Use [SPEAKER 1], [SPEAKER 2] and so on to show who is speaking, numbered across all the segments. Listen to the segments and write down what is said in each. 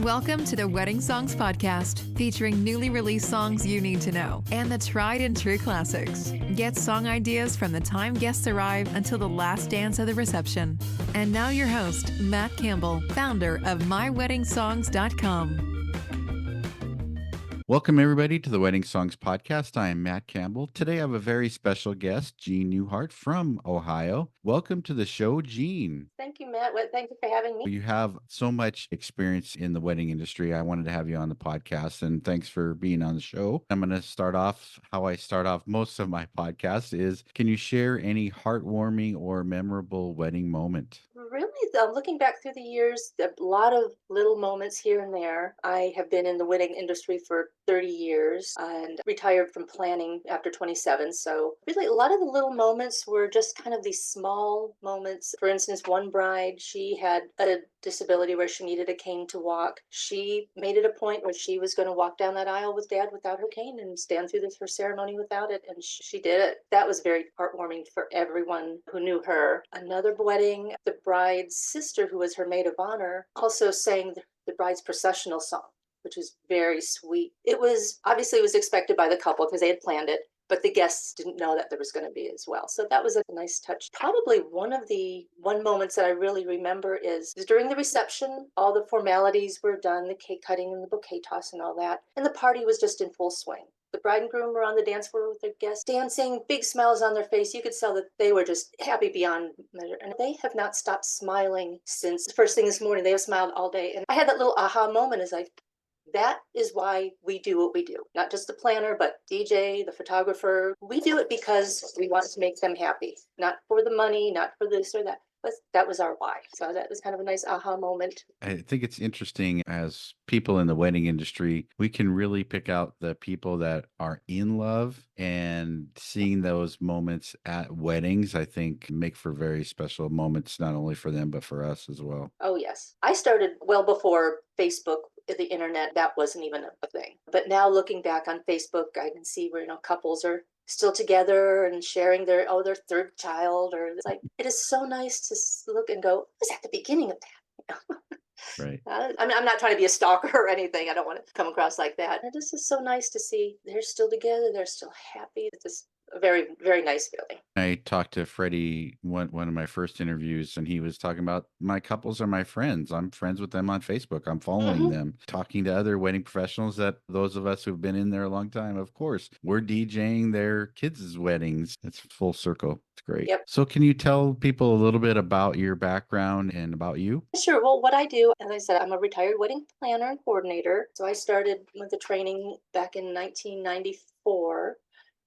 [SPEAKER 1] Welcome to the Wedding Songs Podcast, featuring newly released songs you need to know and the tried and true classics. Get song ideas from the time guests arrive until the last dance of the reception. And now your host, Matt Campbell, founder of MyWeddingSongs.com.
[SPEAKER 2] Welcome, everybody, to the Wedding Songs Podcast. I am Matt Campbell. Today, I have a very special guest, Jean Neuhart from Ohio. Welcome to the show, Jean.
[SPEAKER 3] Thank you, Matt. Thank you for having me.
[SPEAKER 2] You have so much experience in the wedding industry. I wanted to have you on the podcast, and thanks for being on the show. I'm going to start off how I start off most of my podcasts is, can you share any heartwarming or memorable wedding moment?
[SPEAKER 3] Really, looking back through the years, a lot of little moments here and there. I have been in the wedding industry for 30 years and retired from planning after 27. So really, a lot of the little moments were just kind of these small moments. For instance, one bride, she had a disability where she needed a cane to walk. She made it a point where she was going to walk down that aisle with Dad without her cane and stand through her ceremony without it. And she did it. That was very heartwarming for everyone who knew her. Another wedding, the bride's sister, who was her maid of honor, also sang the bride's processional song, which was very sweet. It was expected by the couple because they had planned it, but the guests didn't know that there was going to be as well. So that was a nice touch. Probably one moments that I really remember is during the reception, all the formalities were done, the cake cutting and the bouquet toss and all that, and the party was just in full swing. The bride and groom were on the dance floor with their guests, dancing, big smiles on their face. You could tell that they were just happy beyond measure. And they have not stopped smiling since the first thing this morning. They have smiled all day. And I had that little aha moment as that is why we do what we do. Not just the planner, but DJ, the photographer. We do it because we want to make them happy. Not for the money, not for this or that. But that was our why. So that was kind of a nice aha moment.
[SPEAKER 2] I think it's interesting as people in the wedding industry, we can really pick out the people that are in love, and seeing those moments at weddings, I think make for very special moments, not only for them, but for us as well.
[SPEAKER 3] Oh, yes. I started well before Facebook, the internet. That wasn't even a thing. But now looking back on Facebook, I can see where, couples are still together and sharing their third child, or it's like, it is so nice to look and go, it was at the beginning of that.
[SPEAKER 2] Right.
[SPEAKER 3] I'm not trying to be a stalker or anything. I don't want to come across like that. And this is so nice to see they're still together. They're still happy. It's just a very, very nice feeling.
[SPEAKER 2] I talked to Freddie one of my first interviews, and he was talking about my couples are my friends. I'm friends with them on Facebook. I'm following them, talking to other wedding professionals, that those of us who've been in there a long time, of course, we're DJing their kids' weddings. It's full circle. It's great.
[SPEAKER 3] Yep.
[SPEAKER 2] So can you tell people a little bit about your background and about you?
[SPEAKER 3] Sure. Well, what I do, as I said, I'm a retired wedding planner and coordinator. So I started with the training back in 1994.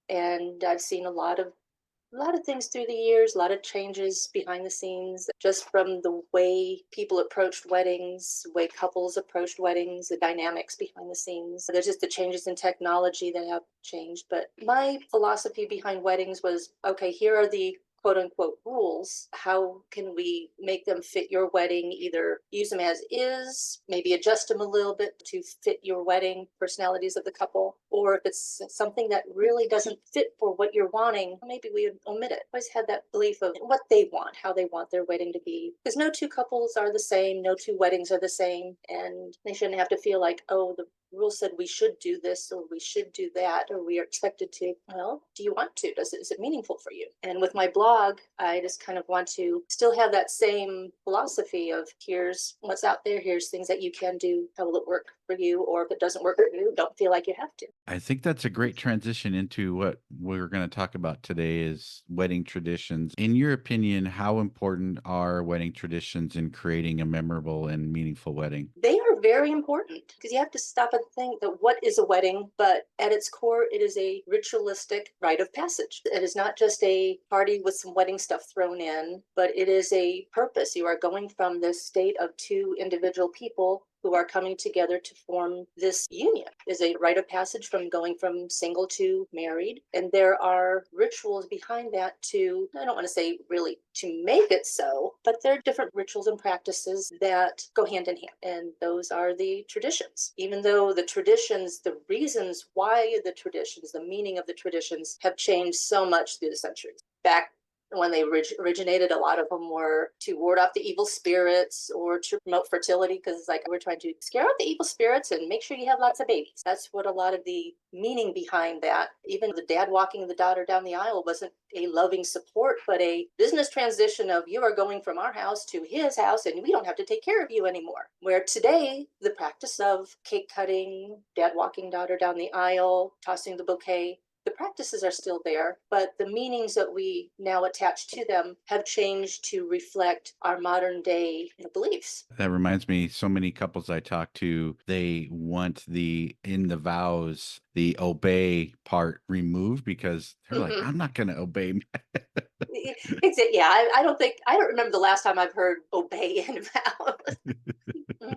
[SPEAKER 3] And I've seen a lot of things through the years, a lot of changes behind the scenes, just from the way people approached weddings, the way couples approached weddings, the dynamics behind the scenes. There's just the changes in technology that have changed. But my philosophy behind weddings was, okay, here are the quote unquote rules. How can we make them fit your wedding? Either use them as is, maybe adjust them a little bit to fit your wedding personalities of the couple, or if it's something that really doesn't fit for what you're wanting, maybe we would omit it. I always had that belief of what they want, how they want their wedding to be, because no two couples are the same, no two weddings are the same, and they shouldn't have to feel like, oh, the rule said we should do this or we should do that, or we are expected to. Well, do you want to? Is it meaningful for you? And with my blog, I just kind of want to still have that same philosophy of, here's what's out there, here's things that you can do, how will it work for you, or if it doesn't work for you, don't feel like you have to.
[SPEAKER 2] I think that's a great transition into what we're going to talk about today is wedding traditions. In your opinion, how important are wedding traditions in creating a memorable and meaningful wedding?
[SPEAKER 3] They are very important, because you have to stop and think that what is a wedding, but at its core, it is a ritualistic rite of passage. It is not just a party with some wedding stuff thrown in, but it is a purpose. You are going from this state of two individual people who are coming together to form this union. Is a rite of passage from going from single to married. And there are rituals behind that to, I don't want to say really to make it so, but there are different rituals and practices that go hand in hand. And those are the traditions. Even though the traditions, the reasons why the traditions, the meaning of the traditions have changed so much through the centuries. Back when they originated, a lot of them were to ward off the evil spirits or to promote fertility, because it's like we're trying to scare out the evil spirits and make sure you have lots of babies. That's what a lot of the meaning behind that. Even the dad walking the daughter down the aisle wasn't a loving support, but a business transition of, you are going from our house to his house and we don't have to take care of you anymore. Where today, the practice of cake cutting, dad walking daughter down the aisle, tossing the bouquet, the practices are still there, but the meanings that we now attach to them have changed to reflect our modern day beliefs.
[SPEAKER 2] That reminds me, so many couples I talk to, they want in the vows, the obey part removed because they're like, I'm not going to obey.
[SPEAKER 3] Yeah, I don't remember the last time I've heard obey in vows.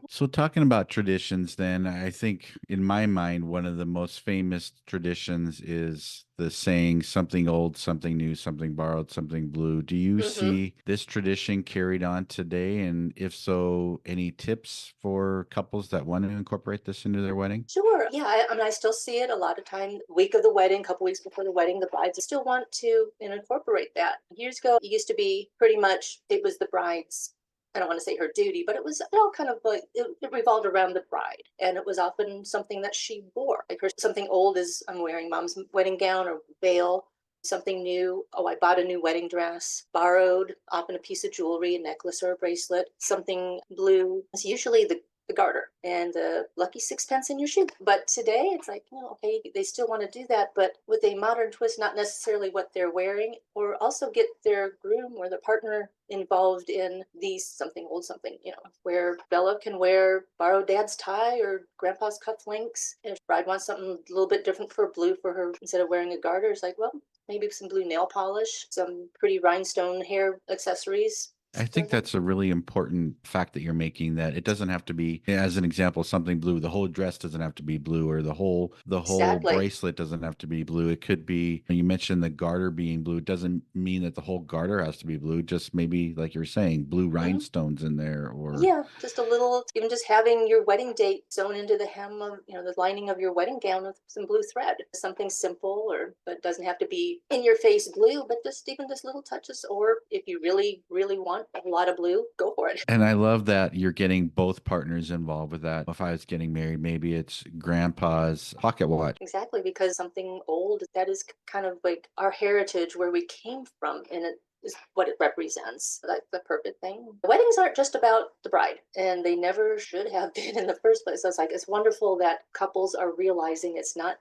[SPEAKER 2] So talking about traditions, then I think in my mind, one of the most famous traditions is the saying something old, something new, something borrowed, something blue. Do you see this tradition carried on today? And if so, any tips for couples that want to incorporate this into their wedding?
[SPEAKER 3] Sure. Yeah, I still see it a lot of time. Week of the wedding, a couple weeks before the wedding, the brides still want to incorporate that. Years ago, it used to be pretty much, it was the bride's, I don't want to say her duty, but it was all kind of like, it revolved around the bride. And it was often something that she wore. Like something old is, I'm wearing mom's wedding gown or veil. Something new, oh, I bought a new wedding dress. Borrowed, often a piece of jewelry, a necklace or a bracelet. Something blue. It's usually the garter and the lucky sixpence in your shoe. But today it's like, okay, they still want to do that, but with a modern twist, not necessarily what they're wearing, or also get their groom or the partner involved in these something old something, where Bella can wear borrowed dad's tie or grandpa's cufflinks. And if bride wants something a little bit different for blue for her, instead of wearing a garter, it's like, well, maybe some blue nail polish, some pretty rhinestone hair accessories.
[SPEAKER 2] I think that's a really important fact that you're making, that it doesn't have to be, as an example, something blue. The whole dress doesn't have to be blue, or the whole
[SPEAKER 3] Exactly.
[SPEAKER 2] bracelet doesn't have to be blue. It could be, you mentioned the garter being blue. It doesn't mean that the whole garter has to be blue. Just maybe, like you're saying, blue rhinestones in there, or
[SPEAKER 3] yeah, just a little, even just having your wedding date sewn into the hem of, the lining of your wedding gown with some blue thread. Something simple, but doesn't have to be in your face blue, but just even just little touches. Or if you really, really want a lot of blue, go for it.
[SPEAKER 2] And I love that you're getting both partners involved with that. If I was getting married, maybe it's grandpa's pocket watch.
[SPEAKER 3] Exactly, because something old that is kind of like our heritage, where we came from, and it is what it represents. That's the perfect thing. Weddings aren't just about the bride, and they never should have been in the first place. So it's wonderful that couples are realizing it's not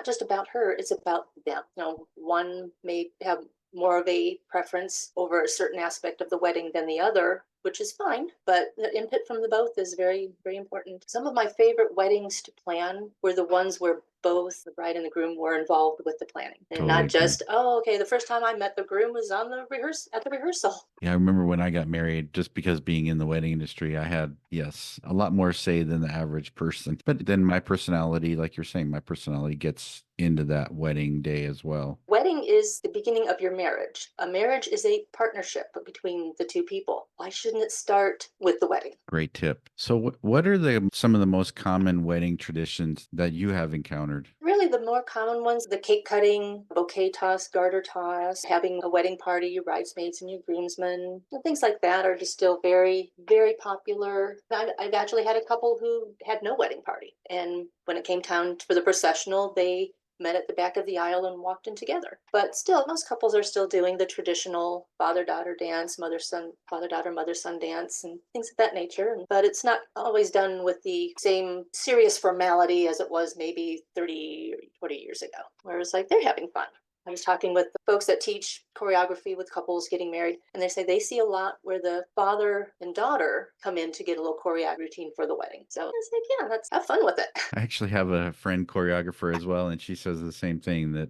[SPEAKER 3] just about her, it's about them. One may have more of a preference over a certain aspect of the wedding than the other, which is fine, but the input from the both is very, very important. Some of my favorite weddings to plan were the ones where both the bride and the groom were involved with the planning, and
[SPEAKER 2] Totally
[SPEAKER 3] not
[SPEAKER 2] agree.
[SPEAKER 3] just, oh, okay, the first time I met the groom was on the at the rehearsal.
[SPEAKER 2] Yeah, I remember when I got married, just because being in the wedding industry, I had, a lot more say than the average person. But then my personality, like you're saying, my personality gets into that wedding day as well.
[SPEAKER 3] Wedding is the beginning of your marriage. A marriage is a partnership between the two people. Why shouldn't it start with the wedding?
[SPEAKER 2] Great tip. So what are some of the most common wedding traditions that you have encountered?
[SPEAKER 3] Really, the more common ones, the cake cutting, bouquet toss, garter toss, having a wedding party, your bridesmaids and your groomsmen, things like that are just still very, very popular. I've actually had a couple who had no wedding party. And when it came time for the processional, they met at the back of the aisle and walked in together. But still, most couples are still doing the traditional father-daughter dance, mother-son, father-daughter, mother-son dance, and things of that nature. But it's not always done with the same serious formality as it was maybe 30 or 40 years ago, where it's like they're having fun. I was talking with the folks that teach choreography with couples getting married, and they say they see a lot where the father and daughter come in to get a little choreography routine for the wedding. So it's like, yeah, let's have fun with it.
[SPEAKER 2] I actually have a friend choreographer as well, and she says the same thing, that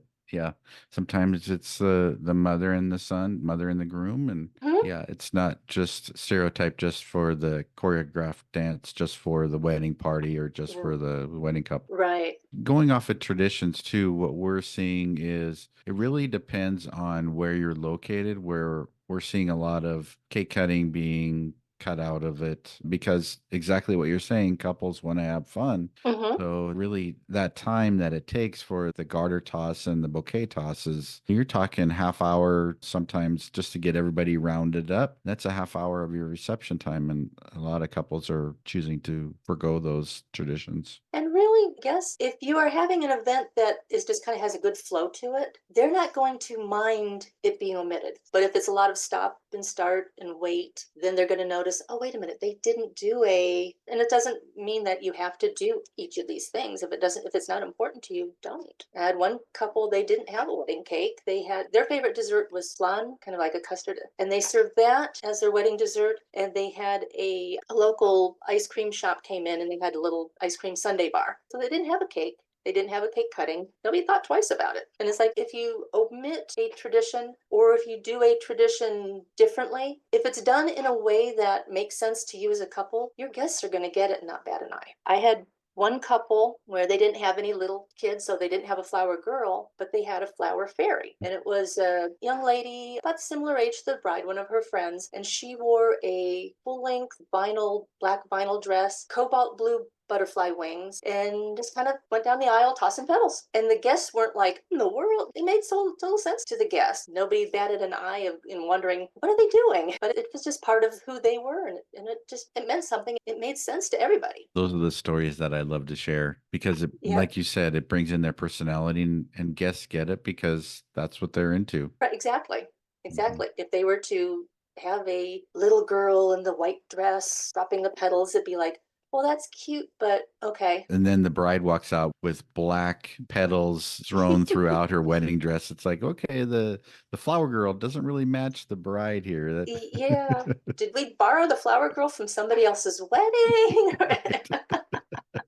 [SPEAKER 2] sometimes it's the mother and the son, mother and the groom, and it's not just stereotyped just for the choreographed dance, just for the wedding party, or just for the wedding couple.
[SPEAKER 3] Right.
[SPEAKER 2] Going off of traditions too, what we're seeing is it really depends on where you're located, where we're seeing a lot of cake cutting being cut out of it because exactly what you're saying, couples want to have fun.
[SPEAKER 3] Hmm.
[SPEAKER 2] So really that time that it takes for the garter toss and the bouquet tosses, you're talking half hour sometimes just to get everybody rounded up. That's a half hour of your reception time. And a lot of couples are choosing to forgo those traditions.
[SPEAKER 3] And really, yes, if you are having an event that is just kind of has a good flow to it, they're not going to mind it being omitted. But if it's a lot of stop and start and wait, then they're going to notice, oh, wait a minute, they didn't do and it doesn't mean that you have to do each of these things. If it's not important to you, don't. I had one couple, they didn't have a wedding cake. They had, their favorite dessert was flan, kind of like a custard. And they served that as their wedding dessert. And they had a local ice cream shop came in and they had a little ice cream sundae bar. So they didn't have a cake. They didn't have a cake cutting. Nobody thought twice about it. And it's like if you omit a tradition or if you do a tradition differently, if it's done in a way that makes sense to you as a couple, your guests are going to get it and not bat an eye. I had one couple where they didn't have any little kids, so they didn't have a flower girl, but they had a flower fairy. And it was a young lady about similar age to the bride, one of her friends, and she wore a full-length black vinyl dress, cobalt blue butterfly wings, and just kind of went down the aisle tossing petals. And the guests weren't like, in the world? It made so little sense to the guests. Nobody batted an eye in wondering, what are they doing? But it was just part of who they were, and it meant something. It made sense to everybody.
[SPEAKER 2] Those are the stories that I love to share because
[SPEAKER 3] Yeah.
[SPEAKER 2] like you said, it brings in their personality and guests get it because that's what they're into.
[SPEAKER 3] Right, exactly. If they were to have a little girl in the white dress dropping the petals, it'd be like, well, that's cute, but okay.
[SPEAKER 2] And then the bride walks out with black petals thrown throughout her wedding dress. It's like, okay, the flower girl doesn't really match the bride here.
[SPEAKER 3] Yeah. Did we borrow the flower girl from somebody else's wedding?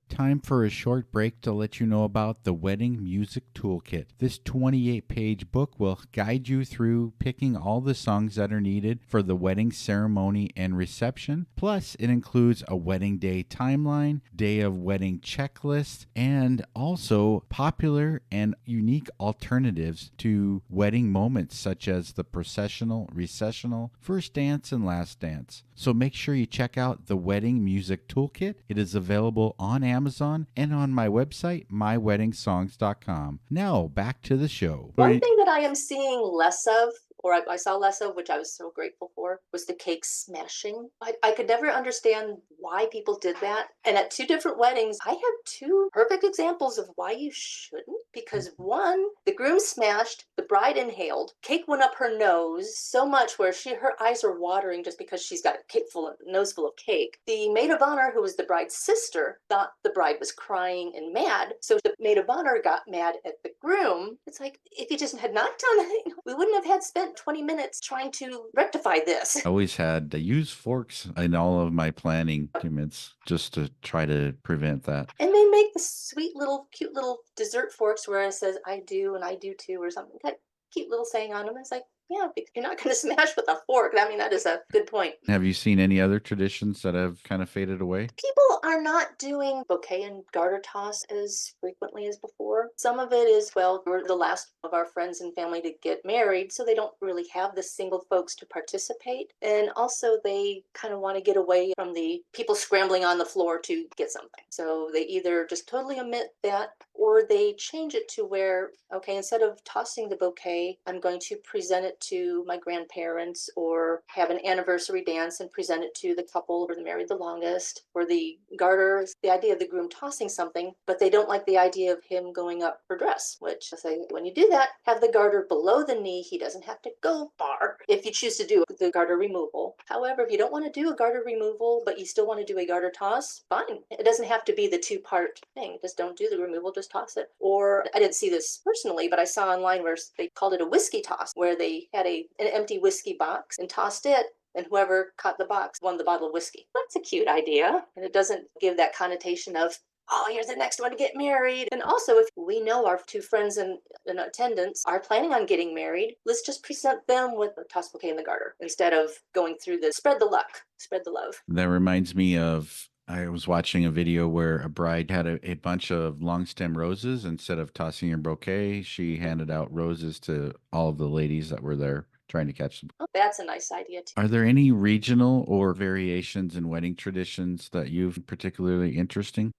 [SPEAKER 4] Time for a short break to let you know about the Wedding Music Toolkit. This 28-page book will guide you through picking all the songs that are needed for the wedding ceremony and reception. Plus, it includes a wedding day timeline, day of wedding checklist, and also popular and unique alternatives to wedding moments such as the processional, recessional, first dance, and last dance. So make sure you check out the Wedding Music Toolkit. It is available on Amazon and on my website, myweddingsongs.com. Now, back to the show.
[SPEAKER 3] One thing that I am seeing less of, or I saw less of, which I was so grateful for, was the cake smashing. I could never understand why people did that. And at two different weddings, I have two perfect examples of why you shouldn't. Because one, the groom smashed, the bride inhaled, cake went up her nose so much where her eyes are watering just because she's got a nose full of cake. The maid of honor, who was the bride's sister, thought the bride was crying and mad. So the maid of honor got mad at the groom. It's like, if you just had not done it, we wouldn't have had spent 20 minutes trying to rectify this.
[SPEAKER 2] I always had to use forks in all of my planning documents just to try to prevent that.
[SPEAKER 3] And they make the sweet little, cute little dessert forks where it says, I do and I do too, or something. That cute little saying on them. It's like, yeah, because you're not going to smash with a fork. I mean, that is a good point.
[SPEAKER 2] Have you seen any other traditions that have kind of faded away?
[SPEAKER 3] People are not doing bouquet and garter toss as frequently as before. Some of it is, well, we're the last of our friends and family to get married, so they don't really have the single folks to participate. And also they kind of want to get away from the people scrambling on the floor to get something. So they either just totally omit that or they change it to where, okay, instead of tossing the bouquet, I'm going to present it to my grandparents or have an anniversary dance and present it to the couple or the married the longest. Or the garter, the idea of the groom tossing something, but they don't like the idea of him going up her dress, which I say, when you do that, have the garter below the knee. He doesn't have to go far if you choose to do the garter removal. However, if you don't want to do a garter removal, but you still want to do a garter toss, fine. It doesn't have to be the two-part thing. Just don't do the removal, just toss it. Or I didn't see this personally, but I saw online where they called it a whiskey toss, where they had an empty whiskey box and tossed it, and whoever caught the box won the bottle of whiskey. That's a cute idea. And it doesn't give that connotation of, oh, you're the next one to get married. And also, if we know our two friends in attendance are planning on getting married, let's just present them with a toss bouquet in the garter instead of going through the spread the luck, spread the love.
[SPEAKER 2] That reminds me of, I was watching a video where a bride had a bunch of long stem roses. Instead of tossing her bouquet, she handed out roses to all of the ladies that were there trying to catch them.
[SPEAKER 3] Oh, that's a nice idea too.
[SPEAKER 2] Are there any regional or variations in wedding traditions that you've particularly interesting?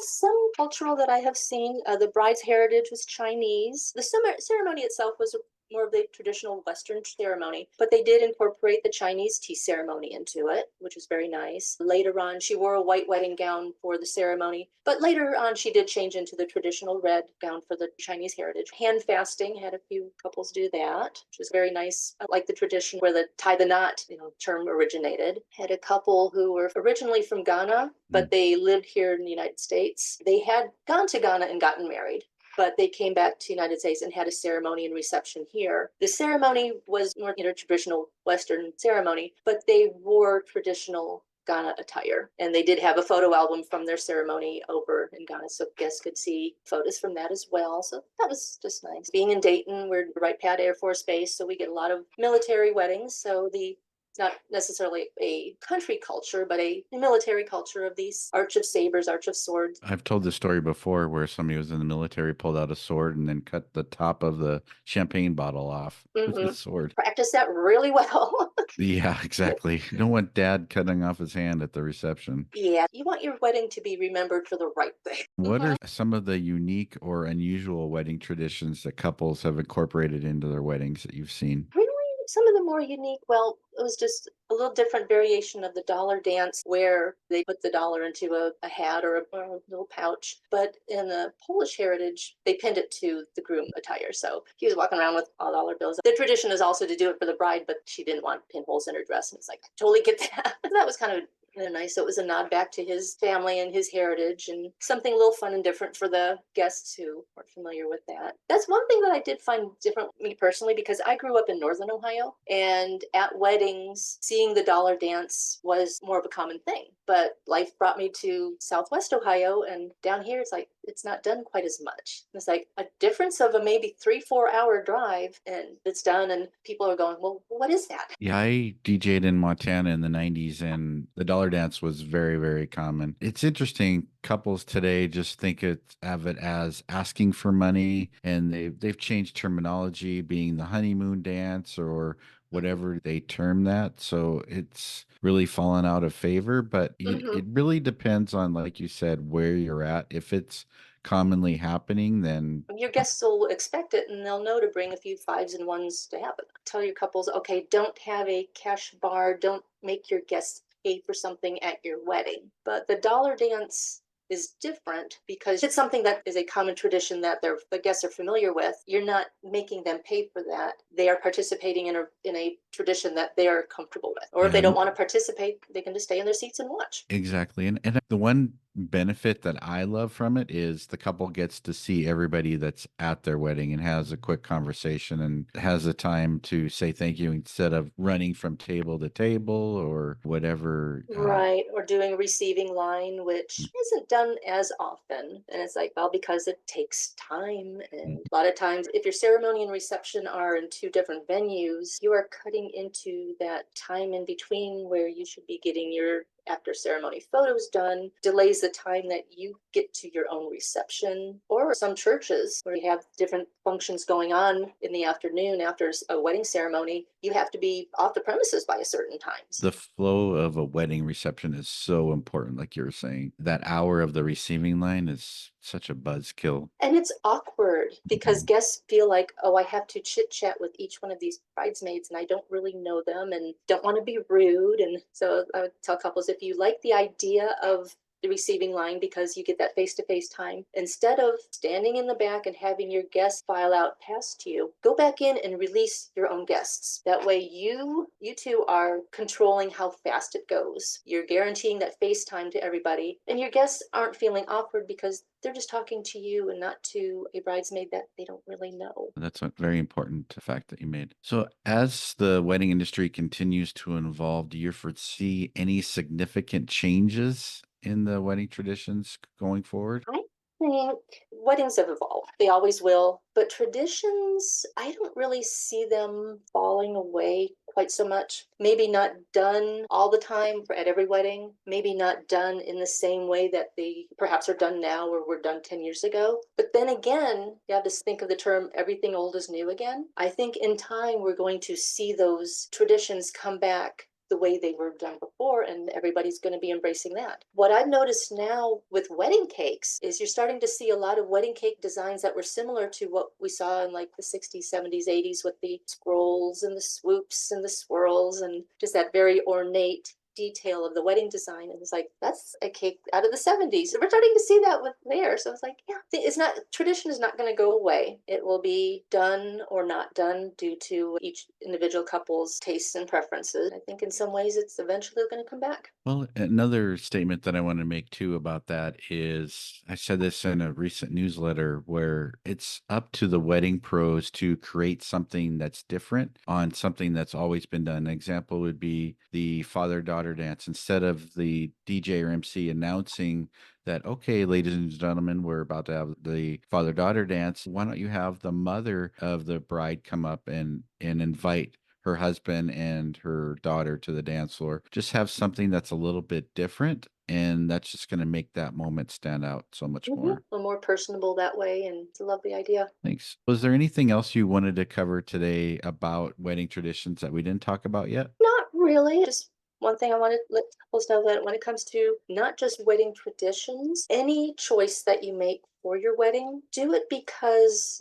[SPEAKER 3] Some cultural that I have seen. The bride's heritage was Chinese. The ceremony itself was more of the traditional Western ceremony, but they did incorporate the Chinese tea ceremony into it, which was very nice. Later on, she wore a white wedding gown for the ceremony, but later on, she did change into the traditional red gown for the Chinese heritage. Hand fasting, had a few couples do that, which was very nice. I like the tradition where the tie the knot, term originated. Had a couple who were originally from Ghana, but they lived here in the United States. They had gone to Ghana and gotten married, but they came back to the United States and had a ceremony and reception here. The ceremony was more traditional Western ceremony, but they wore traditional Ghana attire. And they did have a photo album from their ceremony over in Ghana, so guests could see photos from that as well. So that was just nice. Being in Dayton, we're Wright Pat Air Force Base, so we get a lot of military weddings. So it's not necessarily a country culture, but a military culture of these Arch of Sabers, Arch of Swords.
[SPEAKER 2] I've told this story before where somebody was in the military, pulled out a sword, and then cut the top of the champagne bottle off with his sword.
[SPEAKER 3] Practice that really well.
[SPEAKER 2] Yeah, exactly. You don't want dad cutting off his hand at the reception.
[SPEAKER 3] Yeah, you want your wedding to be remembered for the right thing.
[SPEAKER 2] What are some of the unique or unusual wedding traditions that couples have incorporated into their weddings that you've seen?
[SPEAKER 3] Really, some of the more unique, well, it was just a little different variation of the dollar dance where they put the dollar into a hat or a little pouch. But in the Polish heritage, they pinned it to the groom attire. So he was walking around with all dollar bills. The tradition is also to do it for the bride, but she didn't want pinholes in her dress. And it's like, I totally get that. That was kind of nice. So it was a nod back to his family and his heritage and something a little fun and different for the guests who weren't familiar with that. That's one thing that I did find different, me personally, because I grew up in Northern Ohio, and at weddings, seeing the dollar dance was more of a common thing. But life brought me to Southwest Ohio, and down here, it's like, it's not done quite as much. It's like a difference of a maybe 3-4 hour drive, and it's done, and people are going, well, what is that?
[SPEAKER 2] Yeah, I DJ'd in Montana in the 90s, and the dollar dance was very, very common. It's interesting. Couples today just think of it as asking for money, and they've changed terminology, being the honeymoon dance or whatever they term that. So it's really fallen out of favor, but it really depends on, like you said, where you're at. If it's commonly happening, then
[SPEAKER 3] your guests will expect it, and they'll know to bring a few fives and ones to happen. Tell your couples, okay, don't have a cash bar. Don't make your guests pay for something at your wedding. But the dollar dance is different because it's something that is a common tradition that the guests are familiar with. You're not making them pay for that. They are participating in a tradition that they are comfortable with. Or if they don't want to participate, they can just stay in their seats and watch.
[SPEAKER 2] Exactly. And the one benefit that I love from it is the couple gets to see everybody that's at their wedding and has a quick conversation and has the time to say thank you instead of running from table to table or whatever.
[SPEAKER 3] Right. Or doing a receiving line, which isn't done as often. And it's like, well, because it takes time. And a lot of times, if your ceremony and reception are in two different venues, you are cutting into that time in between where you should be getting your after ceremony photos done, delays the time that you get to your own reception. Or some churches where you have different functions going on in the afternoon after a wedding ceremony, you have to be off the premises by a certain time.
[SPEAKER 2] The flow of a wedding reception is so important, like you were saying. That hour of the receiving line is such a buzzkill.
[SPEAKER 3] And it's awkward because guests feel like, oh, I have to chit chat with each one of these bridesmaids and I don't really know them and don't want to be rude. And so I would tell couples, if you like the idea of the receiving line because you get that face-to-face time, instead of standing in the back and having your guests file out past you, go back in and release your own guests. That way you two are controlling how fast it goes. You're guaranteeing that face time to everybody, and your guests aren't feeling awkward because they're just talking to you and not to a bridesmaid that they don't really know.
[SPEAKER 2] That's a very important fact that you made. So as the wedding industry continues to evolve, do you foresee any significant changes in the wedding traditions going forward?
[SPEAKER 3] I think weddings have evolved. They always will. But traditions, I don't really see them falling away quite so much. Maybe not done all the time at every wedding. Maybe not done in the same way that they perhaps are done now or were done 10 years ago. But then again, you have to think of the term everything old is new again. I think in time we're going to see those traditions come back the way they were done before, and everybody's going to be embracing that. What I've noticed now with wedding cakes is you're starting to see a lot of wedding cake designs that were similar to what we saw in like the 60s, 70s, 80s with the scrolls and the swoops and the swirls and just that very ornate detail of the wedding design. And it's like, that's a cake out of the 70s. We're starting to see that with there. So it's like, yeah, it's not, tradition is not going to go away. It will be done or not done due to each individual couple's tastes and preferences. I think in some ways it's eventually going to come back.
[SPEAKER 2] Well, another statement that I want to make too about that is I said this in a recent newsletter where it's up to the wedding pros to create something that's different on something that's always been done. An example would be the father-daughter dance. Instead of the DJ or MC announcing that, okay, ladies and gentlemen, we're about to have the father-daughter dance, why don't you have the mother of the bride come up and invite her husband and her daughter to the dance floor? Just have something that's a little bit different, and that's just going to make that moment stand out so much more.
[SPEAKER 3] A little more personable that way, and it's a lovely idea.
[SPEAKER 2] Thanks. Was there anything else you wanted to cover today about wedding traditions that we didn't talk about yet?
[SPEAKER 3] Not really. Just one thing I want to let couples know that when it comes to not just wedding traditions, any choice that you make for your wedding, do it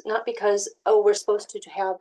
[SPEAKER 3] not because, oh, we're supposed to have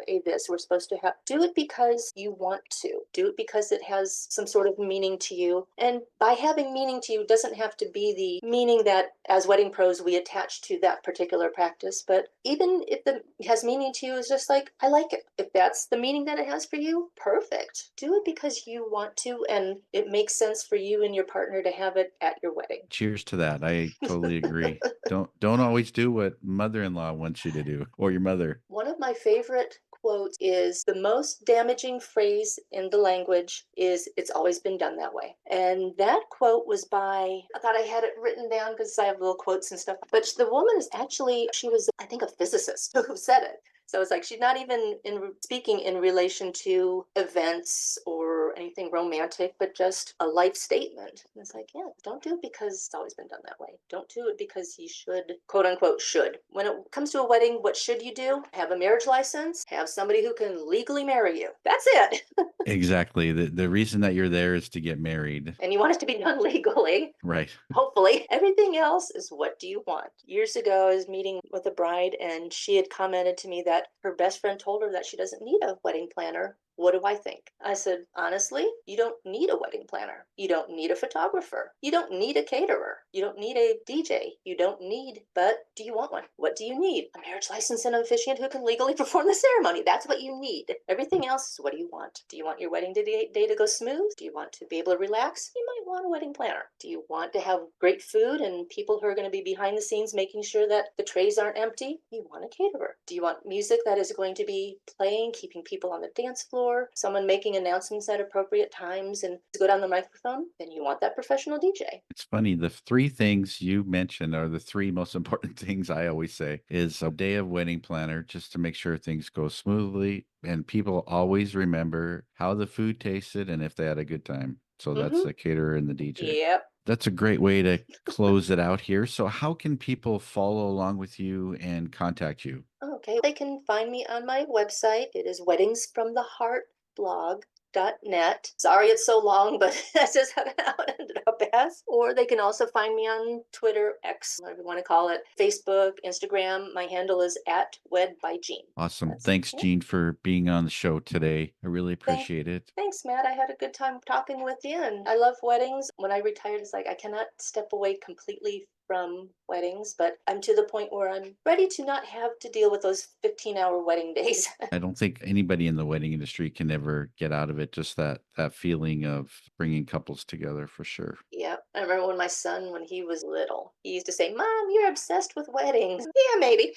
[SPEAKER 3] we're supposed to have, do it because you want to. Do it because it has some sort of meaning to you. And by having meaning to you doesn't have to be the meaning that as wedding pros we attach to that particular practice. But even if it has meaning to you, it's just like, I like it. If that's the meaning that it has for you, perfect. Do it because you want to, and it makes sense for you and your partner to have it at your wedding.
[SPEAKER 2] Cheers to that. I totally agree. Don't always do what mother-in-law wants you to do, or your mother.
[SPEAKER 3] One of my favorite quotes is, the most damaging phrase in the language is, it's always been done that way. And that quote was by, I thought I had it written down because I have little quotes and stuff, but the woman is actually, she was, I think, a physicist who said it. So it's like she's not even speaking in relation to events or anything romantic, but just a life statement. And it's like, yeah, don't do it because it's always been done that way. Don't do it because you should, quote unquote, should. When it comes to a wedding, what should you do? Have a marriage license, have somebody who can legally marry you. That's it.
[SPEAKER 2] Exactly. The reason that you're there is to get married.
[SPEAKER 3] And you want it to be done legally.
[SPEAKER 2] Right.
[SPEAKER 3] Hopefully. Everything else is, what do you want? Years ago, I was meeting with a bride, and she had commented to me that her best friend told her that she doesn't need a wedding planner. What do I think? I said, honestly, you don't need a wedding planner. You don't need a photographer. You don't need a caterer. You don't need a DJ. You don't need, but do you want one? What do you need? A marriage license and an officiant who can legally perform the ceremony. That's what you need. Everything else is, what do you want? Do you want your wedding day to go smooth? Do you want to be able to relax? You might want a wedding planner. Do you want to have great food and people who are going to be behind the scenes making sure that the trays aren't empty? You want a caterer. Do you want music that is going to be playing, keeping people on the dance floor? Someone making announcements at appropriate times and to go down the microphone? Then you want that professional DJ.
[SPEAKER 2] It's funny. The three things you mentioned are the three most important things I always say is a day of wedding planner, just to make sure things go smoothly. And people always remember how the food tasted and if they had a good time. So that's the caterer and the DJ.
[SPEAKER 3] Yep.
[SPEAKER 2] That's a great way to close it out here. So how can people follow along with you and contact you?
[SPEAKER 3] Okay, they can find me on my website. It is weddingsfromtheheartblog.net. Sorry it's so long, but that's just how it ended up as. Or they can also find me on Twitter, X, whatever you want to call it, Facebook, Instagram. My handle is @wedbyjean.
[SPEAKER 2] Awesome. Thanks, Jean, for being on the show today. I really appreciate it.
[SPEAKER 3] Thanks, Matt. I had a good time talking with you, and I love weddings. When I retired, it's like I cannot step away completely from weddings, but I'm to the point where I'm ready to not have to deal with those 15-hour wedding days.
[SPEAKER 2] I don't think anybody in the wedding industry can ever get out of it. Just that feeling of bringing couples together, for sure.
[SPEAKER 3] Yeah. I remember when my son, when he was little, he used to say, Mom, you're obsessed with weddings. Yeah, maybe.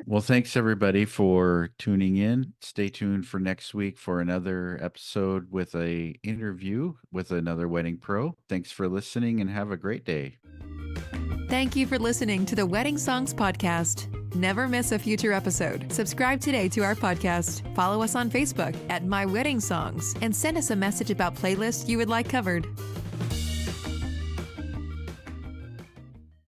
[SPEAKER 2] Well, thanks everybody for tuning in. Stay tuned for next week for another episode with a interview with another wedding pro. Thanks for listening and have a great day.
[SPEAKER 1] Thank you for listening to the Wedding Songs Podcast. Never miss a future episode. Subscribe today to our podcast. Follow us on Facebook at My Wedding Songs and send us a message about playlists you would like covered.